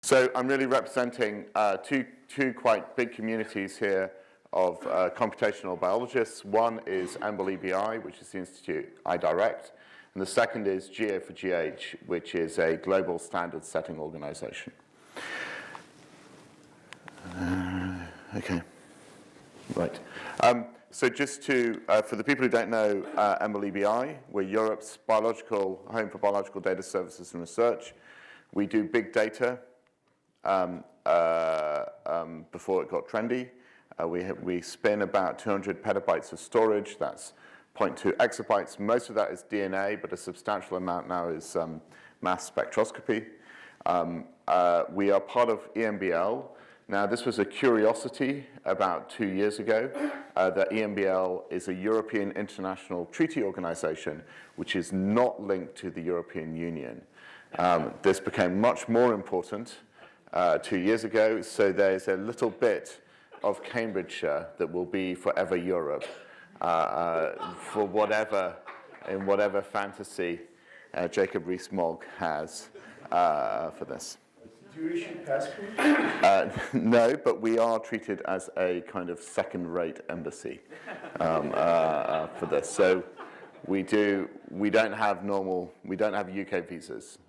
So I'm really representing two quite big communities here of computational biologists. One is EBI, which is the Institute IDirect, and the second is GA4GH, which is a global standard setting organization. Okay, right. So just to, for the people who don't know EBI, we're Europe's home for biological data services and research. We do big data before it got trendy. We spin about 200 petabytes of storage. That's 0.2 exabytes. Most of that is DNA, but a substantial amount now is mass spectroscopy. We are part of EMBL. Now, this was a curiosity about 2 years ago, that EMBL is a European International Treaty Organization, which is not linked to the European Union. This became much more important 2 years ago, so there's a little bit of Cambridgeshire that will be forever Europe, for in whatever fantasy Jacob Rees-Mogg has for this. Do you issue passports? No, but we are treated as a kind of second-rate embassy for this. So we don't have UK visas,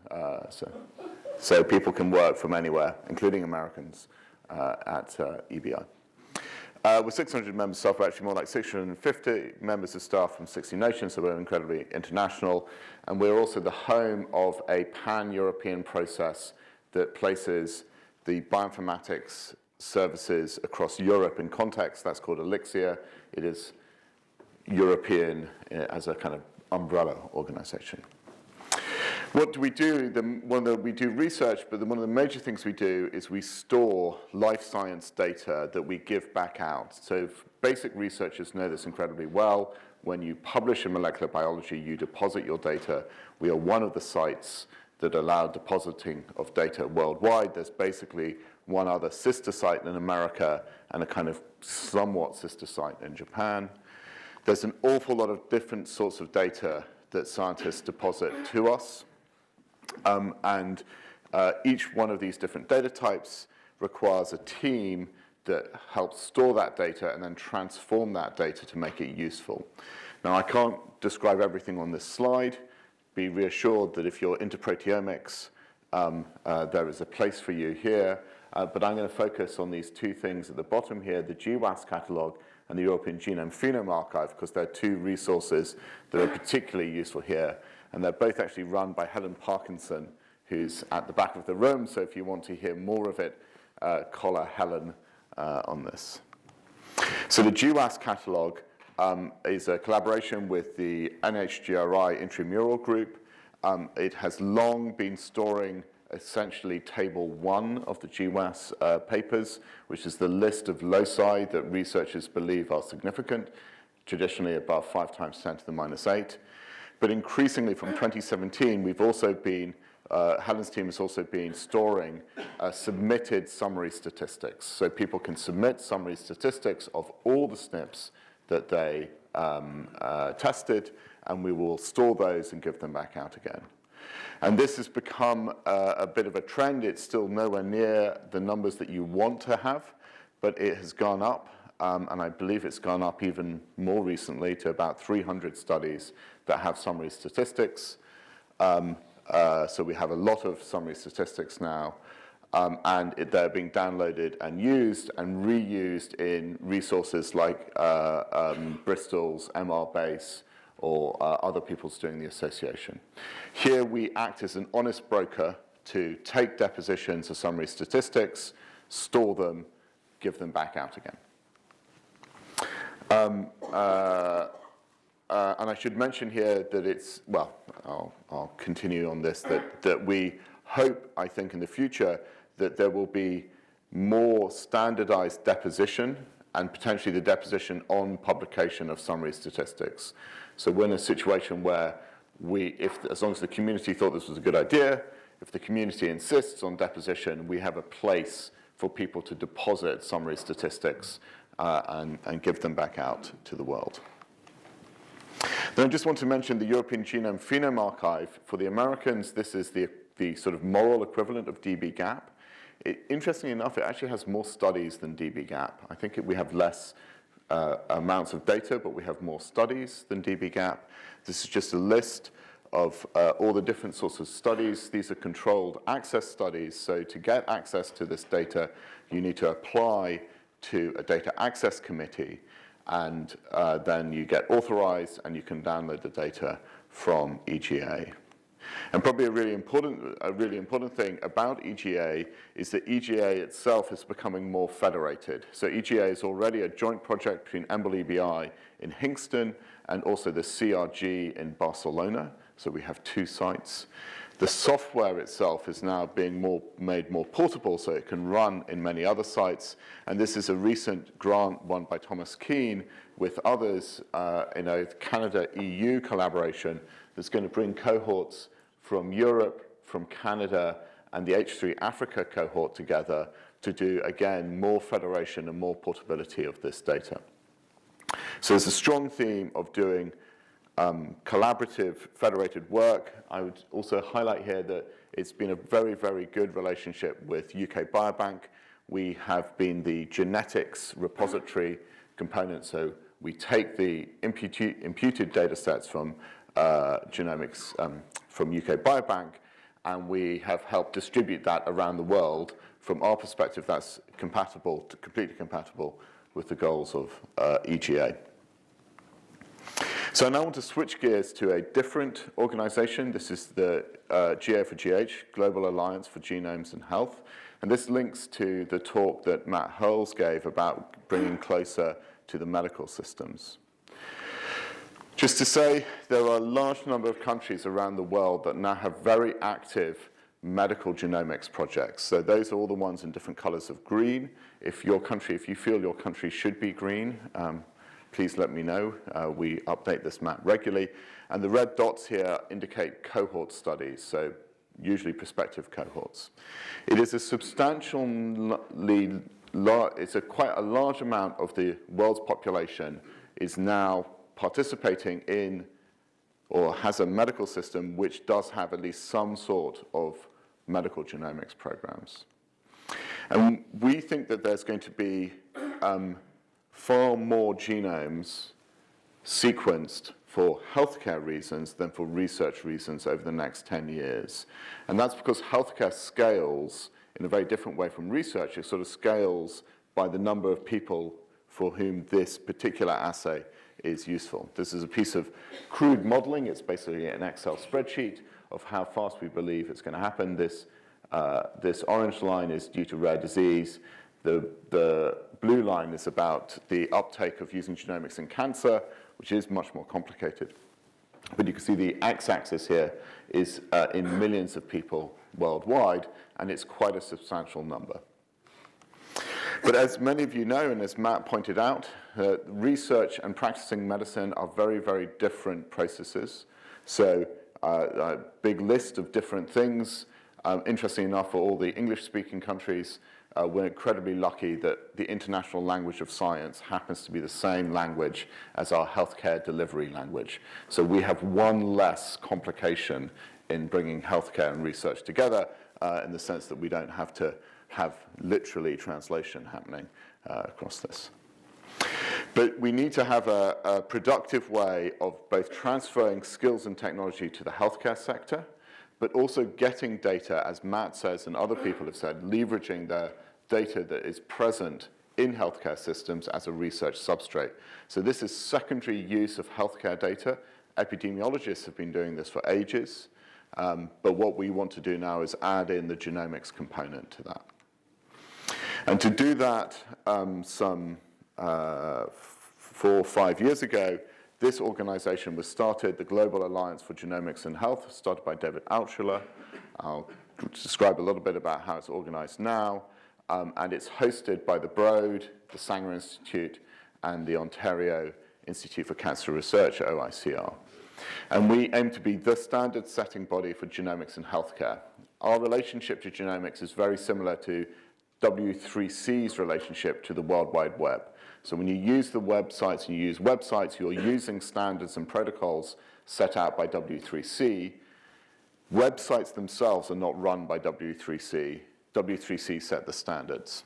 so people can work from anywhere, including Americans, at EBI. We're 600 members of staff, we're actually more like 650 members of staff from 60 nations, so we're incredibly international. And we're also the home of a pan-European process that places the bioinformatics services across Europe in context. That's called Elixir. It is European as a kind of umbrella organization. What do we do? We do research, but one of the major things we do is we store life science data that we give back out. So basic researchers know this incredibly well. When you publish in molecular biology, you deposit your data. We are one of the sites that allow depositing of data worldwide. There's basically one other sister site in America and a kind of somewhat sister site in Japan. There's an awful lot of different sorts of data that scientists deposit to us. And each one of these different data types requires a team that helps store that data and then transform that data to make it useful. Now, I can't describe everything on this slide. Be reassured that if you're into proteomics, there is a place for you here. But I'm going to focus on these two things at the bottom here, the GWAS catalog and the European Genome Phenome Archive, because they're two resources that are particularly useful here. And they're both actually run by Helen Parkinson, who's at the back of the room. So if you want to hear more of it, collar Helen on this. So the GWAS catalog is a collaboration with the NHGRI Intramural Group. It has long been storing essentially table 1 of the GWAS papers, which is the list of loci that researchers believe are significant, traditionally above 5 times 10 to the minus 8. But increasingly from 2017, we've also been, Helen's team has also been storing submitted summary statistics. So people can submit summary statistics of all the SNPs that they tested, and we will store those and give them back out again. And this has become a bit of a trend. It's still nowhere near the numbers that you want to have, but it has gone up, and I believe it's gone up even more recently to about 300 studies that have summary statistics. So we have a lot of summary statistics now, and they're being downloaded and used and reused in resources like Bristol's MRBase or other people's doing the association. Here we act as an honest broker to take depositions of summary statistics, store them, give them back out again. And I should mention here that it's, well, I'll continue on this, that we hope, I think, in the future that there will be more standardized deposition and potentially the deposition on publication of summary statistics. So we're in a situation where as long as the community thought this was a good idea, if the community insists on deposition, we have a place for people to deposit summary statistics and give them back out to the world. Then I just want to mention the European Genome Phenome Archive. For the Americans, this is the sort of moral equivalent of dbGaP. interestingly enough, it actually has more studies than dbGaP. I think we have less amounts of data, but we have more studies than dbGaP. This is just a list of all the different sorts of studies. These are controlled access studies. So to get access to this data, you need to apply to a data access committee, and then you get authorized and you can download the data from EGA. And probably a really important thing about EGA is that EGA itself is becoming more federated. So EGA is already a joint project between EBI in Hingston and also the CRG in Barcelona. So we have 2 sites. The software itself is now being made more portable, so it can run in many other sites. And this is a recent grant won by Thomas Keane with others in a Canada-EU collaboration that's going to bring cohorts from Europe, from Canada, and the H3 Africa cohort together to do, again, more federation and more portability of this data. So there's a strong theme of doing collaborative federated work. I would also highlight here that it's been a very, very good relationship with UK Biobank. We have been the genetics repository component, so we take the imputed data sets from genomics from UK Biobank, and we have helped distribute that around the world. From our perspective, that's completely compatible with the goals of EGA. So now I want to switch gears to a different organization. This is the GA4GH, Global Alliance for Genomes and Health. And this links to the talk that Matt Hurls gave about bringing closer to the medical systems. Just to say, there are a large number of countries around the world that now have very active medical genomics projects. So those are all the ones in different colors of green. If you feel your country should be green, please let me know. We update this map regularly. And the red dots here indicate cohort studies, so usually prospective cohorts. It is a quite a large amount of the world's population is now participating in or has a medical system which does have at least some sort of medical genomics programs. And we think that there's going to be far more genomes sequenced for healthcare reasons than for research reasons over the next 10 years. And that's because healthcare scales in a very different way from research. It sort of scales by the number of people for whom this particular assay is useful. This is a piece of crude modeling. It's basically an Excel spreadsheet of how fast we believe it's going to happen. This orange line is due to rare disease. The blue line is about the uptake of using genomics in cancer, which is much more complicated. But you can see the x-axis here is in millions of people worldwide, and it's quite a substantial number. But as many of you know, and as Matt pointed out, research and practicing medicine are very, very different processes. So a big list of different things. Interestingly enough, for all the English-speaking countries, we're incredibly lucky that the international language of science happens to be the same language as our healthcare delivery language. So we have one less complication in bringing healthcare and research together in the sense that we don't have to have literally translation happening across this. But we need to have a productive way of both transferring skills and technology to the healthcare sector, but also getting data, as Matt says and other people have said, leveraging the data that is present in healthcare systems as a research substrate. So this is secondary use of healthcare data. Epidemiologists have been doing this for ages, but what we want to do now is add in the genomics component to that. And to do that, some 4 or 5 years ago, this organization was started, the Global Alliance for Genomics and Health, started by David Altshuler. I'll describe a little bit about how it's organized now. And it's hosted by the Broad, the Sanger Institute, and the Ontario Institute for Cancer Research, OICR. And we aim to be the standard-setting body for genomics in healthcare. Our relationship to genomics is very similar to W3C's relationship to the World Wide Web. So when you use the websites and you use websites, you're using standards and protocols set out by W3C. Websites themselves are not run by W3C. W3C set the standards.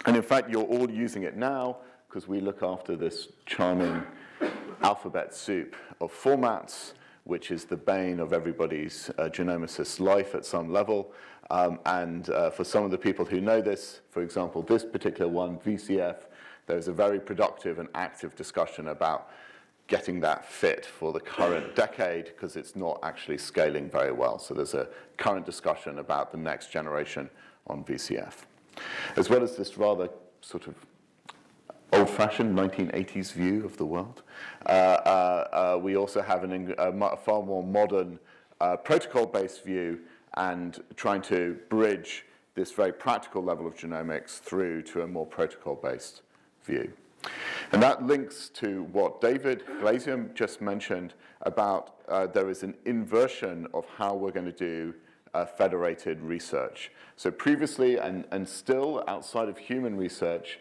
And in fact, you're all using it now because we look after this charming alphabet soup of formats, which is the bane of everybody's genomicist life at some level. For some of the people who know this, for example, this particular one, VCF, there's a very productive and active discussion about getting that fit for the current decade because it's not actually scaling very well. So there's a current discussion about the next generation on VCF. As well as this rather sort of old-fashioned 1980s view of the world, we also have a far more modern protocol-based view and trying to bridge this very practical level of genomics through to a more protocol-based view. And that links to what David Glazium just mentioned about there is an inversion of how we're going to do federated research. So previously and still outside of human research,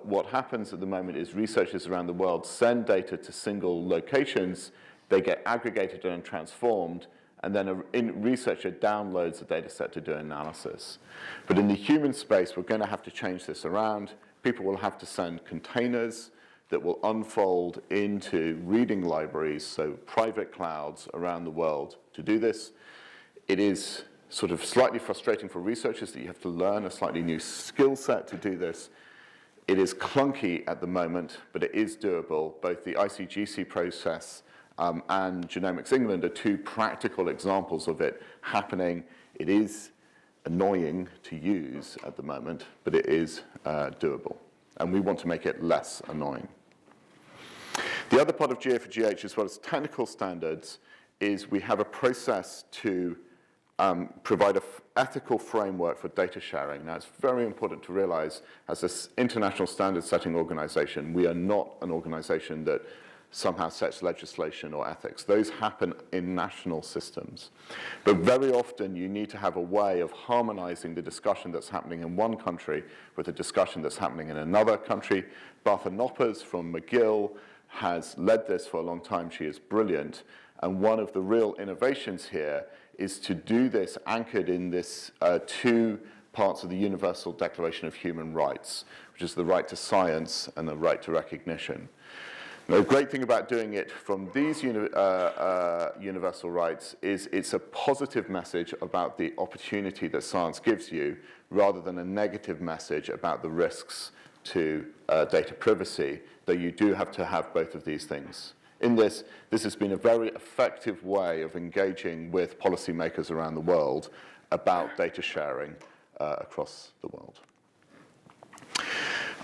what happens at the moment is researchers around the world send data to single locations, they get aggregated and transformed, and then a researcher downloads the data set to do analysis. But in the human space, we're going to have to change this around. People will have to send containers that will unfold into reading libraries, so private clouds around the world to do this. It is sort of slightly frustrating for researchers that you have to learn a slightly new skill set to do this. It is clunky at the moment, but it is doable. Both the ICGC process and Genomics England are two practical examples of it happening. It is annoying to use at the moment, but it is doable. And we want to make it less annoying. The other part of GA4GH, as well as technical standards, is we have a process to provide an ethical framework for data sharing. Now, it's very important to realize, as an international standard setting organization, we are not an organization that somehow sets legislation or ethics. Those happen in national systems. But very often you need to have a way of harmonizing the discussion that's happening in one country with the discussion that's happening in another country. Bartha Noppers from McGill has led this for a long time. She is brilliant. And one of the real innovations here is to do this anchored in this two parts of the Universal Declaration of Human Rights, which is the right to science and the right to recognition. The great thing about doing it from these universal rights is it's a positive message about the opportunity that science gives you rather than a negative message about the risks to data privacy, though you do have to have both of these things. In this has been a very effective way of engaging with policymakers around the world about data sharing across the world.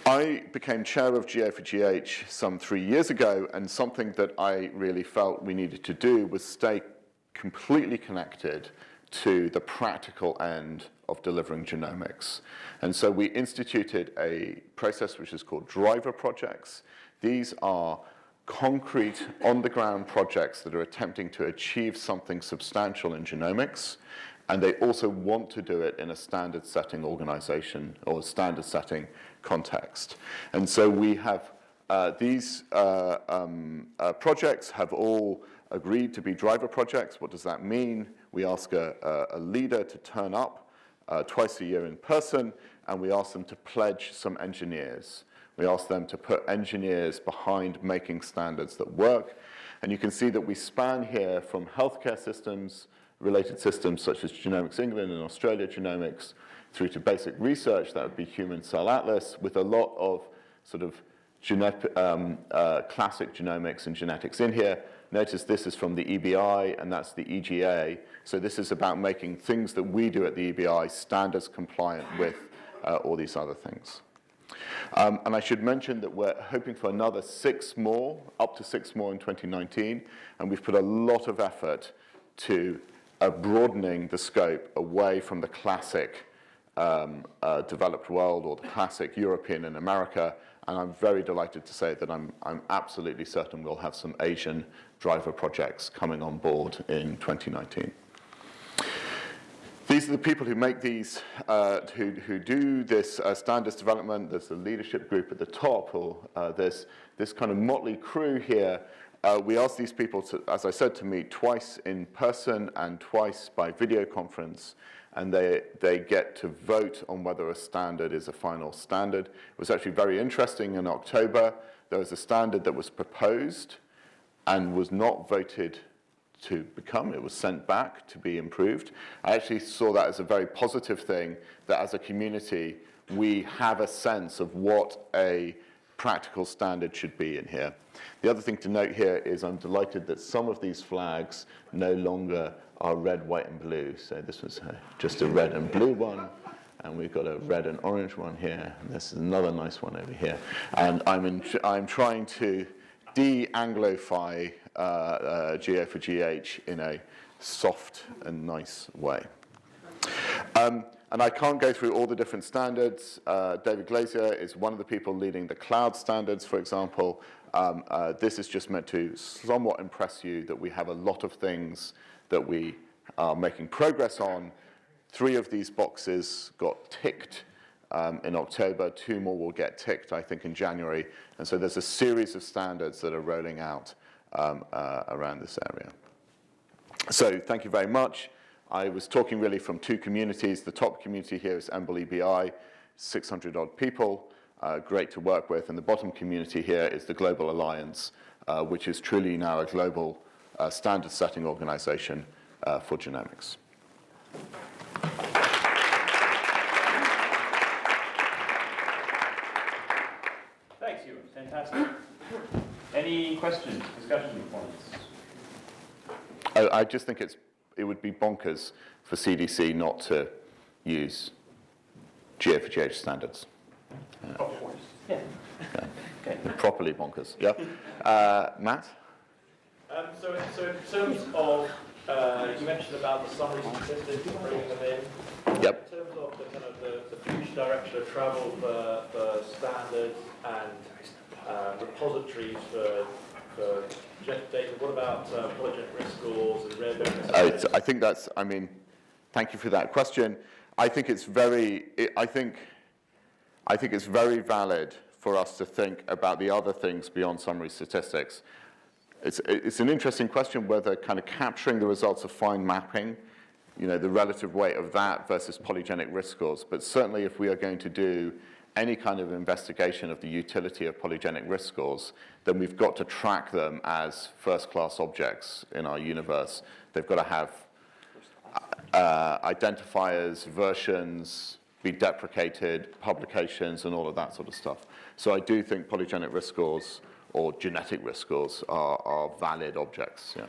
I became chair of GA4GH some 3 years ago, and something that I really felt we needed to do was stay completely connected to the practical end of delivering genomics. And so we instituted a process which is called driver projects. These are concrete, on-the-ground projects that are attempting to achieve something substantial in genomics, and they also want to do it in a standard-setting organization or standard-setting context. And so we have these projects have all agreed to be driver projects. What does that mean? We ask a leader to turn up twice a year in person, and we ask them to pledge some engineers. We ask them to put engineers behind making standards that work. And you can see that we span here from healthcare systems, related systems such as Genomics England and Australia Genomics, through to basic research, that would be Human Cell Atlas, with a lot of sort of classic genomics and genetics in here. Notice this is from the EBI, and that's the EGA. So this is about making things that we do at the EBI standards compliant with all these other things. And I should mention that we're hoping for another 6 more, up to 6 more in 2019, and we've put a lot of effort to broadening the scope away from the classic developed world or the classic European and America, and I'm very delighted to say that I'm absolutely certain we'll have some Asian driver projects coming on board in 2019. These are the people who make these, who do this standards development. There's the leadership group at the top, or there's this kind of motley crew here. We ask these people, to, as I said, to meet twice in person and twice by video conference. and they get to vote on whether a standard is a final standard. It was actually very interesting. In October, there was a standard that was proposed and was not voted to become. It was sent back to be improved. I actually saw that as a very positive thing, that as a community, we have a sense of what a practical standard should be in here. The other thing to note here is I'm delighted that some of these flags no longer are red, white, and blue. So this was just a red and blue one, and we've got a red and orange one here, and this is another nice one over here. And I'm trying to de-Anglify GA for GH in a soft and nice way. And I can't go through all the different standards. David Glazier is one of the people leading the cloud standards, for example. This is just meant to somewhat impress you that we have a lot of things that we are making progress on. 3 of these boxes got ticked in October. 2 more will get ticked, I think, in January. And so there's a series of standards that are rolling out around this area. So thank you very much. I was talking really from 2 communities. The top community here is EBI, 600-odd people, great to work with. And the bottom community here is the Global Alliance, which is truly now a global standard-setting organization for genomics. Thanks, Ewan. Fantastic. Any questions, discussion points? I just think it would be bonkers for CDC not to use GA for GH standards. Of course. Yeah. Okay. Properly bonkers. Yeah. Matt? So in terms of, you mentioned about the summary statistics and bringing them in. Yep. In terms of the kind of the future direction of travel for standards and repositories for genetic data, what about polygenic risk scores and rare variants? I think that's, I mean, thank you for that question. I think it's very, I think it's very valid for us to think about the other things beyond summary statistics. It's an interesting question whether kind of capturing the results of fine mapping, you know, the relative weight of that versus polygenic risk scores. But certainly if we are going to do any kind of investigation of the utility of polygenic risk scores, then we've got to track them as first-class objects in our universe. They've got to have identifiers, versions, be deprecated, publications, and all of that sort of stuff. So I do think polygenic risk scores or genetic risk scores are valid objects, yeah.